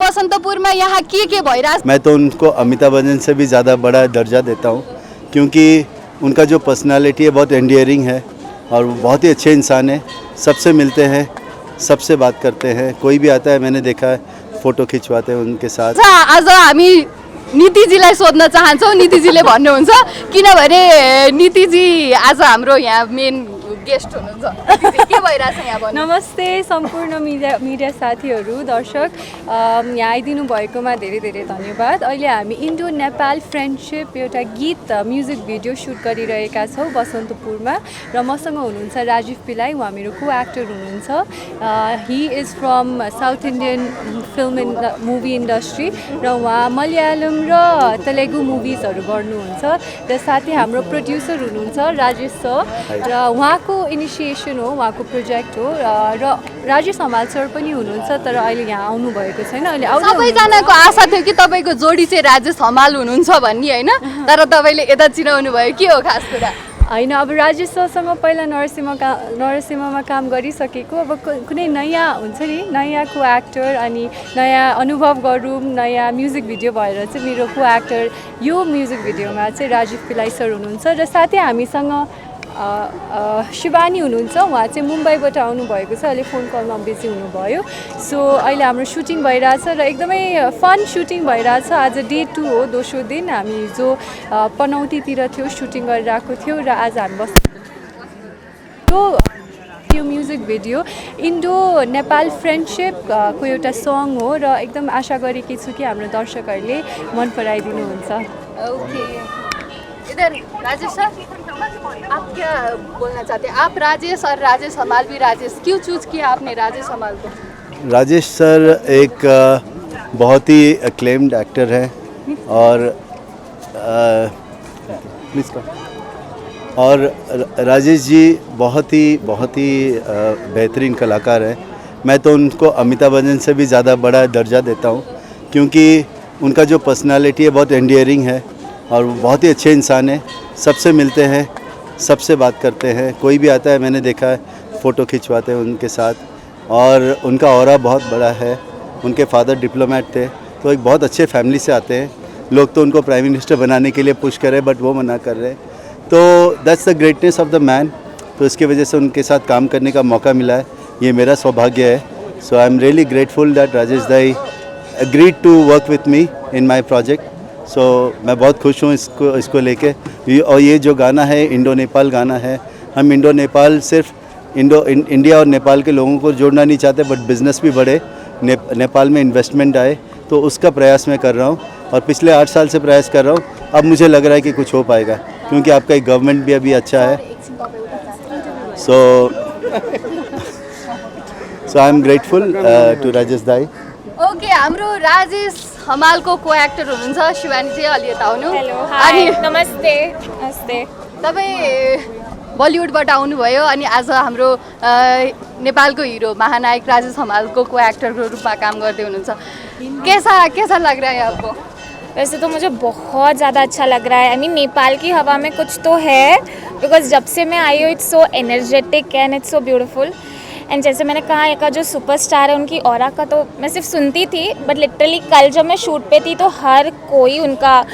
बसंतपुर में यहाँ के भइरहेछ? मैं तो उनको अमिताभ बच्चन से भी ज़्यादा बड़ा दर्जा देता हूँ, क्योंकि उनका जो पर्सनालिटी है बहुत एंडियरिंग है और बहुत ही अच्छे इंसान है। सबसे मिलते हैं, सबसे बात करते हैं, कोई भी आता है मैंने देखा है फ़ोटो खिंचवाते हैं उनके साथ। आज हामी नीतिजीलाई सोध्न चाहन्छौँ, नीतिजीले भन्नुहुन्छ, किनभने नीतिजी आज हाम्रो यहाँ मेन गेस्ट हुनुहुन्छ। के भइरहेछ यहाँ भन्नु? नमस्ते सम्पूर्ण मिडिया साथीहरू, दर्शक, यहाँ आइदिनु भएकोमा धेरै धेरै धन्यवाद। अहिले हामी इन्डो नेपाल फ्रेन्डसिप एउटा गीत म्युजिक भिडियो सुट गरिरहेका छौँ बसन्तपुरमा र मसँग हुनुहुन्छ राजीव पिलाई, उहाँ मेरो को एक्टर हुनुहुन्छ। He is from South Indian film movie industry र उहाँ मलयालम र तेलुगु मुभिजहरू गर्नुहुन्छ र साथै हाम्रो प्रोड्युसर हुनुहुन्छ राजेश सर र उहाँको इनिसिएसन हो, उहाँको प्रोजेक्ट हो र राजेश हमाल सर पनि हुनुहुन्छ, तर अहिले यहाँ आउनु भएको छैन। अहिले सबैजनाको आशा थियो कि तपाईँको जोडी चाहिँ राजेश हमाल हुनुहुन्छ भन्ने, होइन? तर तपाईँले यता चिनाउनु भयो, के हो खास कुरा? होइन, अब राजेश सरसँग पहिला नरसिंहमा काम गरिसकेको, अब कुनै नयाँ हुन्छ नि, नयाँको एक्टर अनि नयाँ अनुभव गरौँ, नयाँ म्युजिक भिडियो भएर चाहिँ मेरो को एक्टर यो म्युजिक भिडियोमा चाहिँ राजीव पिलाई सर हुनुहुन्छ र साथै हामीसँग शिवानी हुनुहुन्छ। उहाँ चाहिँ मुम्बईबाट आउनुभएको छ, अहिले फोन कलमा बिजी हुनुभयो। सो अहिले हाम्रो सुटिङ भइरहेछ र एकदमै फन सुटिङ भइरहेछ। आज डे 2 हो, दोस्रो दिन। हामी हिजो पनौतीतिर थियो, सुटिङ गरिरहेको थियो र आज हामी यो म्युजिक भिडियो इन्डो नेपाल फ्रेन्डसिपको एउटा सङ हो र एकदम आशा गरेकी छु कि हाम्रो दर्शकहरूले मन पराइदिनुहुन्छ। ओके, इधर राजेश सर, आप क्या बोलना चाहते हैं? आप राजेश और राजेश हमाल भी राजेश, क्यों चूज किया आपने राजेश हमाल को? राजेश सर एक बहुत ही एक्लेम्ड एक्टर हैं और प्लीज़ का और राजेश जी बहुत ही बेहतरीन कलाकार हैं। मैं तो उनको अमिताभ बच्चन से भी ज़्यादा बड़ा दर्जा देता हूँ, क्योंकि उनका जो पर्सनालिटी है बहुत एंडियरिंग है और बहुत ही अच्छे इंसान है। सबसे मिलते हैं, सबसे बात करते हैं, कोई भी आता है मैंने देखा है फ़ोटो खिंचवाते हैं उनके साथ और उनका ऑरा बहुत बड़ा है। उनके फादर डिप्लोमेट थे, तो एक बहुत अच्छे फैमिली से आते हैं। लोग तो उनको प्राइम मिनिस्टर बनाने के लिए पुश कर रहे हैं, बट वो मना कर रहे हैं। तो that's the greatness of the man. तो इसकी वजह से उनके साथ काम करने का मौका मिला है, ये मेरा सौभाग्य है। So I am really grateful that Rajesh dai agreed to work with me in my project. So मैं बहुत खुश हूँ इसको लेके। और ये जो गाना है इंडो नेपाल गाना है। हम इंडो नेपाल सिर्फ इंडिया और नेपाल के लोगों को जोड़ना नहीं चाहते, बट बिज़नेस भी बढ़े, नेपाल में इन्वेस्टमेंट आए, तो उसका प्रयास मैं कर रहा हूँ और पिछले 8 साल से प्रयास कर रहा हूँ। अब मुझे लग रहा है कि कुछ हो पाएगा, क्योंकि आपका एक गवर्नमेंट भी अभी अच्छा है। So I am grateful to Rajesh dai. Okay, हाम्रो राजेश हमालको को एक्टर हुनुहुन्छ शिवानी चाहिँ, अलि यता आउनु। हेलो, हाई, नमस्ते। नमस्ते। तपाईँ बलिउडबाट आउनुभयो अनि आज हाम्रो नेपालको हिरो महानायक राजेश हमालको को एक्टरको रूपमा काम गर्दै हुनुहुन्छ। कैसा लग रहा है आपको? वैसे तो मुझे बहुत ज़्यादा अच्छा लग रहा है। आई मीन नेपाल की हवा में कुछ तो है, बिकॉज जब से मैं आई हूँ it's so energetic and it's so beautiful. And जैसे मैंने कहा, एक जो सुपरस्टार है उनकी ऑरा का तो मैं सिर्फ सुनती थी, बट लिटरली कल जब मैं शूट पे थी तो हर कोई उनका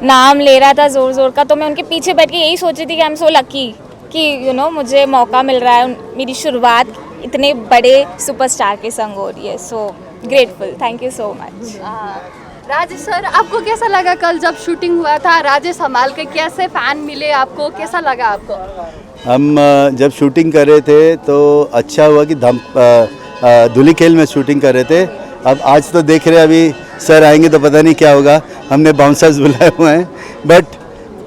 नाम ले रहा था ज़ोर का। तो मैं उनके पीछे बैठ के यही सोच रही थी कि आई एम सो लकी कि मुझे मौका मिल रहा है, मेरी शुरुआत इतने बड़े सुपरस्टार के संग हो रही है। So grateful, thank you so much. Rajesh sir, आपको कैसा लगा कल जब शूटिंग हुआ था? राजेश हमाल के कैसे फैन मिले आपको, कैसा लगा आपको? हम जब शूटिंग कर रहे थे तो अच्छा हुआ कि धुलीखेल में शूटिंग कर रहे थे। अब आज तो देख रहे हैं, अभी सर आएंगे तो पता नहीं क्या होगा। हमने बाउंसर्स बुलाए हुए हैं, बट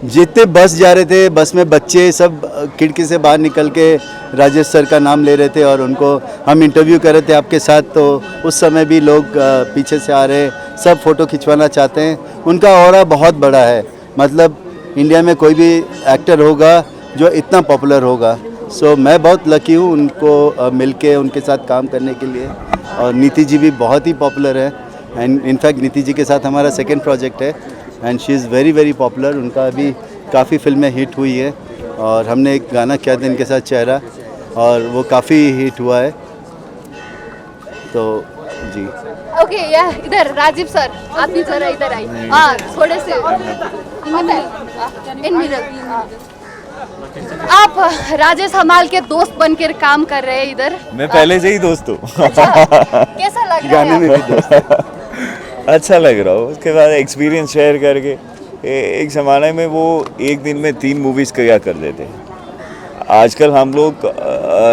जितने बस जा रहे थे, बस में बच्चे सब खिड़की से बाहर निकल के राजेश सर का नाम ले रहे थे और उनको हम इंटरव्यू कर रहे थे आपके साथ। तो उस समय भी लोग पीछे से आ रहे, सब फ़ोटो खिंचवाना चाहते हैं। उनका ऑरा बहुत बड़ा है, मतलब इंडिया में कोई भी एक्टर होगा जो इतना पॉपुलर होगा। सो मैं बहुत लकी हूँ उनको मिलके उनके साथ काम करने के लिए। और नीति जी भी बहुत ही पॉपुलर है, एंड इनफैक्ट नीति जी के साथ हमारा सेकंड प्रोजेक्ट है and she is very popular. उनका अभी काफ़ी फिल्में हिट हुई है और हमने एक गाना किया था इनके साथ चेहरा, और वो काफ़ी हिट हुआ है। तो जी ओके या इधर राजीव सर, आप भी जरा इधर आइए। हाँ, थोड़े से इन मिरर। आप राजेश हमाल के दोस्त बनकर काम कर रहे हैं इधर। मैं पहले से ही दोस्त हूँ। कैसा लग रहा है गाने में भी दोस्त। अच्छा लग रहा हो, उसके बाद एक्सपीरियंस शेयर करके। एक ज़माने में वो एक दिन में 3 मूवीज़ किया करते थे, आजकल हम लोग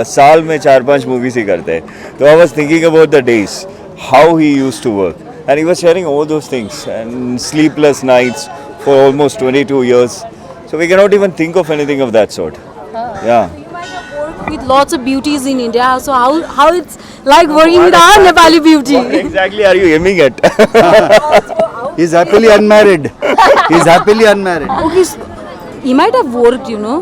साल में 4-5 मूवीज़ ही करते हैं। तो I was thinking about the days how he used to work and he was sharing all those things and sleepless nights for almost 22 years. So we cannot even think of anything of that sort. Yeah. With lots of beauties in India, so how it's like working with our Nepali beauty? What exactly are you aiming at? He's happily unmarried. He's happily unmarried. Okay, so he might have worked, you know.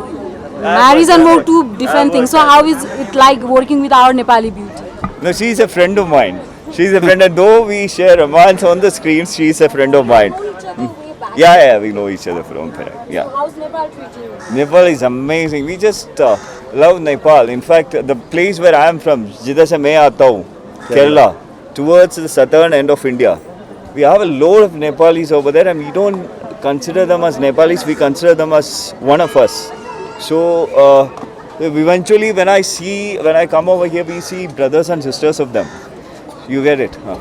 Marriage and work, two different things. So how is it like working with our Nepali beauty? No, she's a friend of mine. She's a friend, and though we share romance on the screens, she's a friend of mine. Yeah, we know each other from there. Yeah. How's Nepal treating you? Nepal is amazing. We just love Nepal. In fact, the place where I am from, जिधर से मैं आता हूँ, Kerala, towards the southern end of India, we have a lot of Nepalis over there, and we don't consider them as Nepalis. We consider them as one of us. So eventually, when I come over here, we see brothers and sisters of them. You get it? Huh?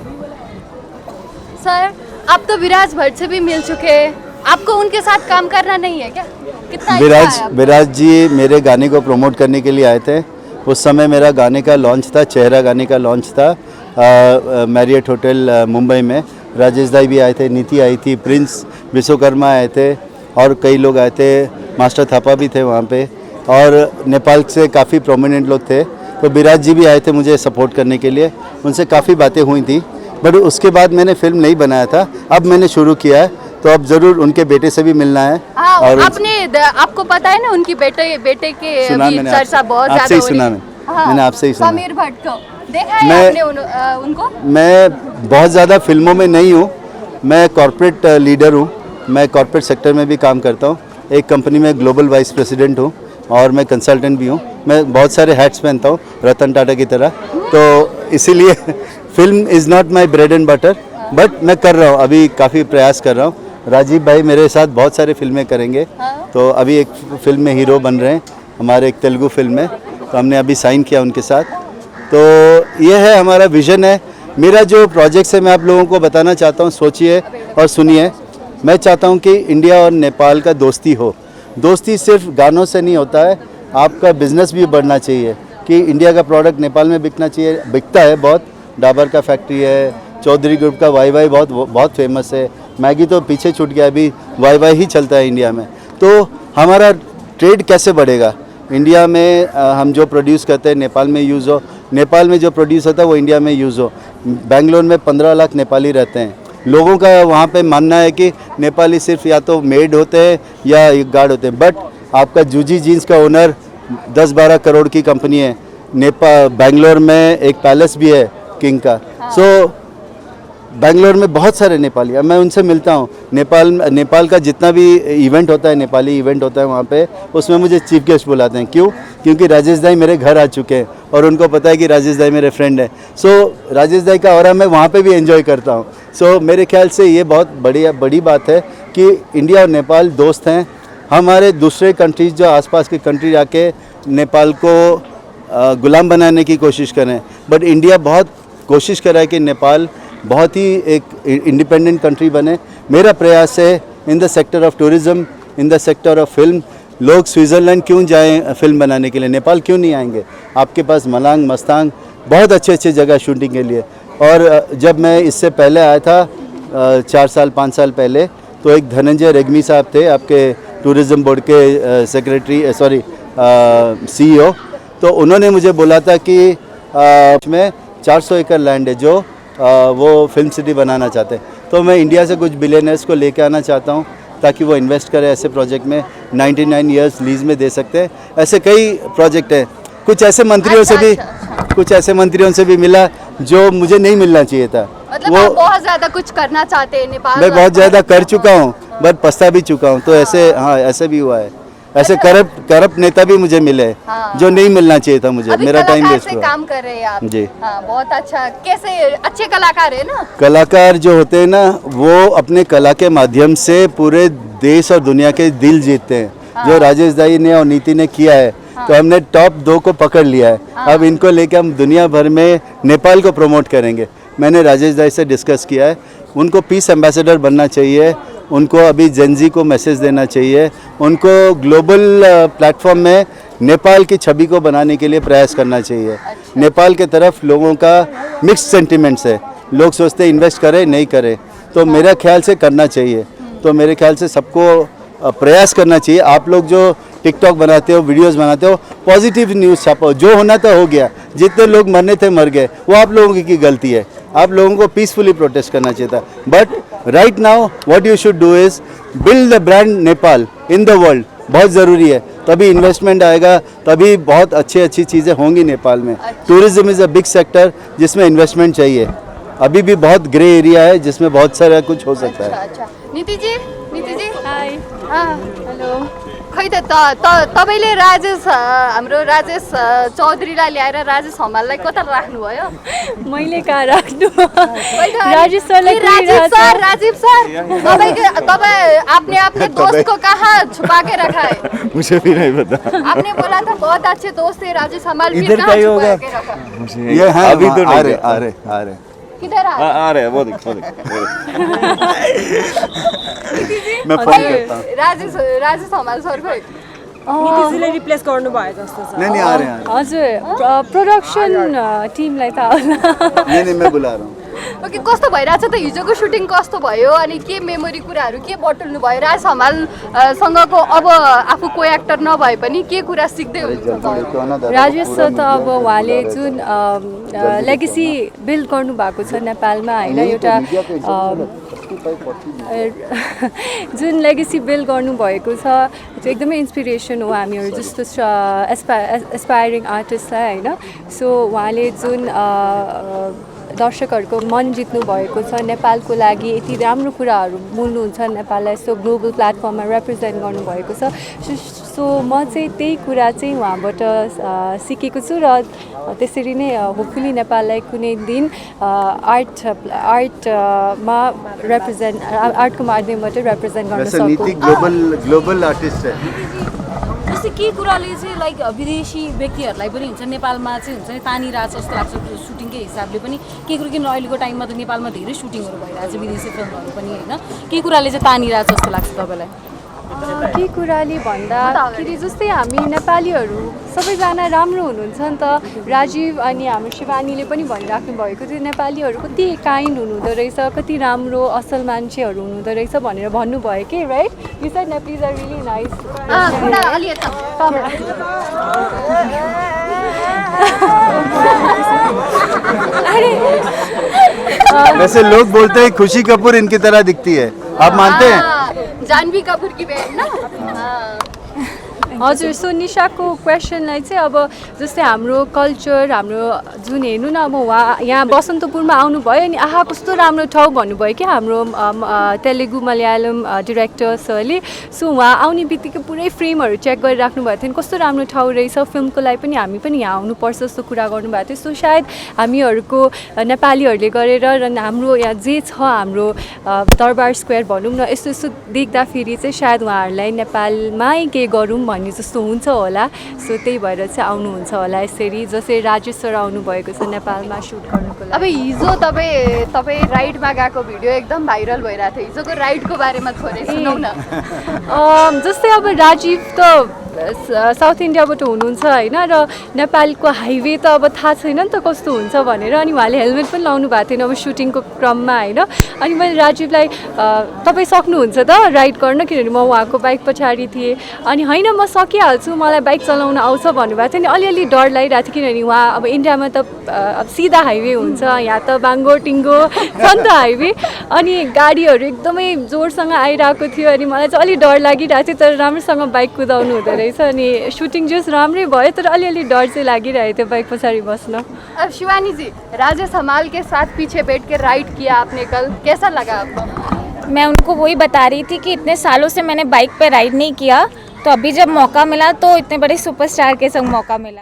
Sir, आप तो विराज भट्ट से भी मिल चुके हैं, आपको उनके साथ काम करना नहीं है क्या? कितना इच्छा है आपको? विराज जी मेरे गाने को प्रमोट करने के लिए आए थे। उस समय मेरा गाने का लॉन्च था, चेहरा गाने का लॉन्च था मैरियट होटल मुंबई में। राजेश दाई भी आए थे, नीति आई थी, प्रिंस विश्वकर्मा आए थे और कई लोग आए थे, मास्टर थापा भी थे वहाँ पे और नेपाल से काफ़ी प्रोमिनेंट लोग थे। तो विराज जी भी आए थे मुझे सपोर्ट करने के लिए, उनसे काफ़ी बातें हुई थी। बट उसके बाद मैंने फिल्म नहीं बनाया था, अब मैंने शुरू किया है, तो अब ज़रूर उनके बेटे से भी मिलना है। हाँ, और आपको पता है ना उनकी बेटे के सुना अभी मैंने चर्चा बहुत आपसे ज़्यादा ही हो रही सुना है। मैंने आपसे ही सुना। समीर भट्ट को देखा है मैं- आपने उनको? मैं बहुत ज़्यादा फिल्मों में नहीं हूँ, मैं कॉर्पोरेट लीडर हूँ, मैं कॉर्पोरेट सेक्टर में भी काम करता हूँ। एक कंपनी में ग्लोबल वाइस प्रेसिडेंट हूँ और मैं कंसल्टेंट भी हूँ। मैं बहुत सारे हैट्स पहनता हूँ रतन टाटा की तरह, तो इसीलिए film is not my bread and butter, but मैं कर रहा हूँ, अभी काफ़ी प्रयास कर रहा हूँ। राजीव भाई मेरे साथ बहुत सारे फिल्में करेंगे, तो अभी एक फिल्म में हीरो बन रहे हैं, हमारे एक तेलुगु फिल्म में, तो हमने अभी साइन किया उनके साथ। तो ये है हमारा विज़न है। मेरा जो प्रोजेक्ट्स है मैं आप लोगों को बताना चाहता हूँ, सोचिए और सुनिए। मैं चाहता हूँ कि इंडिया और नेपाल का दोस्ती हो। दोस्ती सिर्फ गानों से नहीं होता है, आपका बिजनेस भी बढ़ना चाहिए कि इंडिया का प्रोडक्ट नेपाल में बिकना चाहिए। बिकता है बहुत, डाबर का फैक्ट्री है, चौधरी ग्रुप का वाई वाई बहुत फेमस है, मैगी तो पीछे छूट गया, अभी वाई वाई ही चलता है इंडिया में। तो हमारा ट्रेड कैसे बढ़ेगा? इंडिया में हम जो प्रोड्यूस करते हैं नेपाल में यूज़ हो, नेपाल में जो प्रोड्यूस होता है वो इंडिया में यूज़ हो। बेंगलोर में 15 लाख नेपाली रहते हैं। लोगों का वहाँ पे मानना है कि नेपाली सिर्फ या तो मेड होते हैं या गार्ड होते हैं, बट आपका जूजी जीन्स का ओनर 10-12 करोड़ की कंपनी है। बेंगलोर में एक पैलेस भी है किंग का। सो बेंगलोर में बहुत सारे नेपाली, अब मैं उनसे मिलता हूँ। नेपाल का जितना भी इवेंट होता है, नेपाली इवेंट होता है वहाँ पे, उसमें मुझे चीफ गेस्ट बुलाते हैं। क्यों? क्योंकि राजेश दाई मेरे घर आ चुके हैं और उनको पता है कि राजेश दाई मेरे फ्रेंड हैं। सो राजेश दाई का ऑरा मैं वहाँ पे भी एंजॉय करता हूँ। सो मेरे ख्याल से ये बहुत बड़ी बात है कि इंडिया और नेपाल दोस्त हैं। हमारे दूसरे कंट्रीज जो आसपास के कंट्री आके नेपाल को गुलाम बनाने की कोशिश करें, बट इंडिया बहुत कोशिश कर रहा है कि नेपाल बहुत ही एक इंडिपेंडेंट कंट्री बने। मेरा प्रयास है in the sector of tourism, in the sector of film. लोग स्विट्ज़रलैंड क्यों जाएं फिल्म बनाने के लिए, नेपाल क्यों नहीं आएंगे? आपके पास मलांग, मस्तांग, बहुत अच्छे जगह शूटिंग के लिए। और जब मैं इससे पहले आया था 4-5 साल पहले, तो एक धनंजय रेग्मी साहब थे, आपके टूरिज़्म बोर्ड के CEO, तो उन्होंने मुझे बोला था कि इसमें 400 एकड़ लैंड है जो वो फिल्म सिटी बनाना चाहते हैं। तो मैं इंडिया से कुछ बिलियनर्स को लेके आना चाहता हूँ ताकि वो इन्वेस्ट करें ऐसे प्रोजेक्ट में। 99 ईयर्स लीज में दे सकते हैं। ऐसे कई प्रोजेक्ट हैं। कुछ ऐसे मंत्रियों से भी मिला जो मुझे नहीं मिलना चाहिए था। मतलब आप बहुत ज़्यादा कुछ करना चाहते हैं नेपाल। मैं बहुत ज़्यादा कर चुका हूँ, बट पछता भी चुका हूँ। तो ऐसे, हाँ, ऐसे भी हुआ है। ऐसे करप्ट नेता भी मुझे मिले हाँ। जो नहीं मिलना चाहिए था मुझे, अभी मेरा टाइम कलाकार वेस्ट से हुआ। काम कर रहे हैं आप जी। हाँ, बहुत अच्छा। कैसे अच्छे कलाकार है ना? कलाकार जो होते हैं ना वो अपने कला के माध्यम से पूरे देश और दुनिया के दिल जीतते हैं। जो राजेश दाई ने और नीति ने किया है, तो हमने टॉप 2 को पकड़ लिया है। अब इनको लेके हम दुनिया भर में नेपाल को प्रमोट करेंगे। मैंने राजेश दाई से डिस्कस किया है, उनको पीस एम्बेसडर बनना चाहिए, उनको अभी जेनजी को मैसेज देना चाहिए, उनको ग्लोबल प्लेटफॉर्म में नेपाल की छवि को बनाने के लिए प्रयास करना चाहिए। नेपाल के तरफ लोगों का मिक्स्ड सेंटिमेंट्स है, लोग सोचते हैं इन्वेस्ट करें नहीं करें, तो मेरा ख्याल से करना चाहिए। तो मेरे ख्याल से सबको प्रयास करना चाहिए। आप लोग जो टिकटॉक बनाते हो, वीडियोस बनाते हो, पॉजिटिव न्यूज़ छापो, जो होना था हो गया, जितने लोग मरने थे मर गए, वो आप लोगों की गलती है। आप लोगों को पीसफुली प्रोटेस्ट करना चाहिए था। But right now what you should do is build the brand Nepal in the world, बहुत ज़रूरी है। तभी इन्वेस्टमेंट आएगा, तभी बहुत अच्छी चीज़ें होंगी नेपाल में। Tourism is a big sector जिसमें इन्वेस्टमेंट चाहिए। अभी भी बहुत ग्रे एरिया है जिसमें बहुत सारा कुछ हो सकता है। अच्छा। नीति जी हाई हेलो। खै त तपाईँले राजेश हाम्रो राजेश चौधरीलाई ल्याएर राजेश हमाललाई कता राख्नुभयो? मैले कहाँ राख्नु वही त राजेश सरलाई राजीव सर तपाईँ अपने दोस्त को कहाँ छुपा के रखा है? मुझे भी नहीं पता। आपने बोला था बहुत अच्छे दोस्त थे राजेश हमाल, फिर इधर कहाँ का ही छुपा होगा। के रखा? मुझे ये है अभी तो आ नहीं रहे। किधर आ रहे हैं, वो देख मैं फोन करता हूँ। राजेश हमाल सर खै? नीतिजीले रिप्लेस गर्नुभयो जस्तो छ। नहीं आ रहे हैं। हजुर प्रोडक्सन टिमलाई थाहा होला। नहीं मैं बुला रहा हूँ। ओके, कस्तो भइरहेछ त? हिजोको सुटिङ कस्तो भयो अनि के मेमोरी कुराहरू के बटुल्नु भयो? राजेश हमालसँगको अब आफू को एक्टर नभए पनि के कुरा सिक्दै हुनुहुन्छ? राजेश सर त अब उहाँले जुन लेगेसी बिल्ड गर्नुभएको छ नेपालमा होइन, एउटा जुन लेगेसी बिल्ड गर्नुभएको छ त्यो एकदमै इन्सपिरेसन हो हामीहरू जस्तो एस्पायरिङ आर्टिस्टलाई होइन। सो उहाँले जुन दर्शकहरूको मन जित्नु भएको छ, नेपालको लागि यति राम्रो कुराहरू बोल्नुहुन्छ, नेपाललाई यस्तो ग्लोबल प्लेटफर्ममा रिप्रेजेन्ट गर्नुभएको छ। सो म चाहिँ त्यही कुरा चाहिँ उहाँबाट सिकेको छु र त्यसरी नै होपफुली नेपाललाई कुनै दिन आर्टमा आर्टको माध्यमबाट रिप्रेजेन्ट गर्न वैसे सकौँ। नीति ग्लोबल आर्टिस्ट है। जस्तै के कुराले चाहिँ लाइक विदेशी व्यक्तिहरूलाई पनि हुन्छ नेपालमा चाहिँ हुन्छ नि तानिरहेछ जस्तो लाग्छ सुटिङकै हिसाबले पनि। के कुरो किन अहिलेको टाइममा त नेपालमा धेरै सुटिङहरू भइरहेछ विदेशी फिल्महरू पनि होइन, के कुराले चाहिँ तानिरहेछ जस्तो लाग्छ तपाईँलाई? के कुराले भन्दाखेरि जस्तै हामी नेपालीहरू सबैजना राम्रो हुनुहुन्छ नि त। राजीव अनि हाम्रो शिवानीले पनि भनिराख्नु भएको थियो नेपालीहरू कति काइन्ड हुनुहुँदो रहेछ, कति राम्रो असल मान्छेहरू हुनुहुँदो रहेछ भनेर भन्नुभयो कि, right? You said Nepalese are really nice. बुढा अलि यता। वैसे लोग बोलते हैं खुशी कपूर इनकी तरह दिखती है, आप मानते हैं? जानवी कपूर की बहन ना? हाँ। हजुर। सो निशाको क्वेसनलाई चाहिँ अब जस्तै हाम्रो कल्चर हाम्रो जुन हेर्नु न, अब उहाँ यहाँ बसन्तपुरमा आउनुभयो अनि आहा कस्तो राम्रो ठाउँ भन्नुभयो क्या हाम्रो तेलुगु मलयालम डिरेक्टर सरले। सो उहाँ आउने बित्तिकै पुरै फ्रेमहरू चेक गरिराख्नु भएको थियो, कस्तो राम्रो ठाउँ रहेछ, फिल्मको लागि पनि हामी पनि यहाँ आउनुपर्छ जस्तो कुरा गर्नुभएको थियो। सो सायद हामीहरूको नेपालीहरूले गरेर र हाम्रो यहाँ जे छ हाम्रो दरबार स्क्वायर भनौँ न, यस्तो यस्तो देख्दाखेरि चाहिँ सायद उहाँहरूलाई नेपालमै केही गरौँ भन्ने जस्तो हुन्छ होला। सो त्यही भएर चाहिँ आउनुहुन्छ होला यसरी, जसरी राजेश सर आउनुभएको छ नेपालमा सुट गर्नुको लागि। अब हिजो तपाईँ राइडमा गएको भिडियो एकदम भाइरल भइरहेको थियो, हिजोको राइडको बारेमा थोरै सुनाउ न। जस्तै अब राजीव त साउथ इन्डियाबाट हुनुहुन्छ होइन, र नेपालको हाइवे त अब थाहा छैन नि त कस्तो हुन्छ भनेर, अनि उहाँले हेलमेट पनि लाउनु भएको थिएन अब सुटिङको क्रममा होइन। अनि मैले राजीवलाई तपाईँ सक्नुहुन्छ त राइड गर्न, किनभने म उहाँको बाइक पछाडि थिएँ, अनि होइन म सकिहाल्छु मलाई बाइक चलाउन आउँछ भन्नुभएको थियो। अनि अलिअलि डर लागिरहेको थियो किनभने उहाँ अब इन्डियामा त अब सिधा हाइवे हुन्छ, यहाँ त बाङ्गो टिङ्गो छ नि त हाइवे, अनि गाडीहरू एकदमै जोडसँग आइरहेको थियो। अनि मलाई चाहिँ अलिक डर लागिरहेको थियो, तर राम्रोसँग बाइक कुदाउनु हुँदो रहेछ, अनि सुटिङ जस राम्रै भयो, तर अलिअलि डर चाहिँ लागिरहेको थियो बाइक पछाडि बस्न। अब शिवानी जी, राजेश हमाल के साथ पीछे बैठ के राइड किया आपने कल, कैसा लगा आपको? मैं उनको वही बता रही थी कि इतने सालों से मैंने बाइक पे राइड नहीं किया, तो अभी जब मौका मिला तो इतने बड़े सुपरस्टार के संग मौका मिला।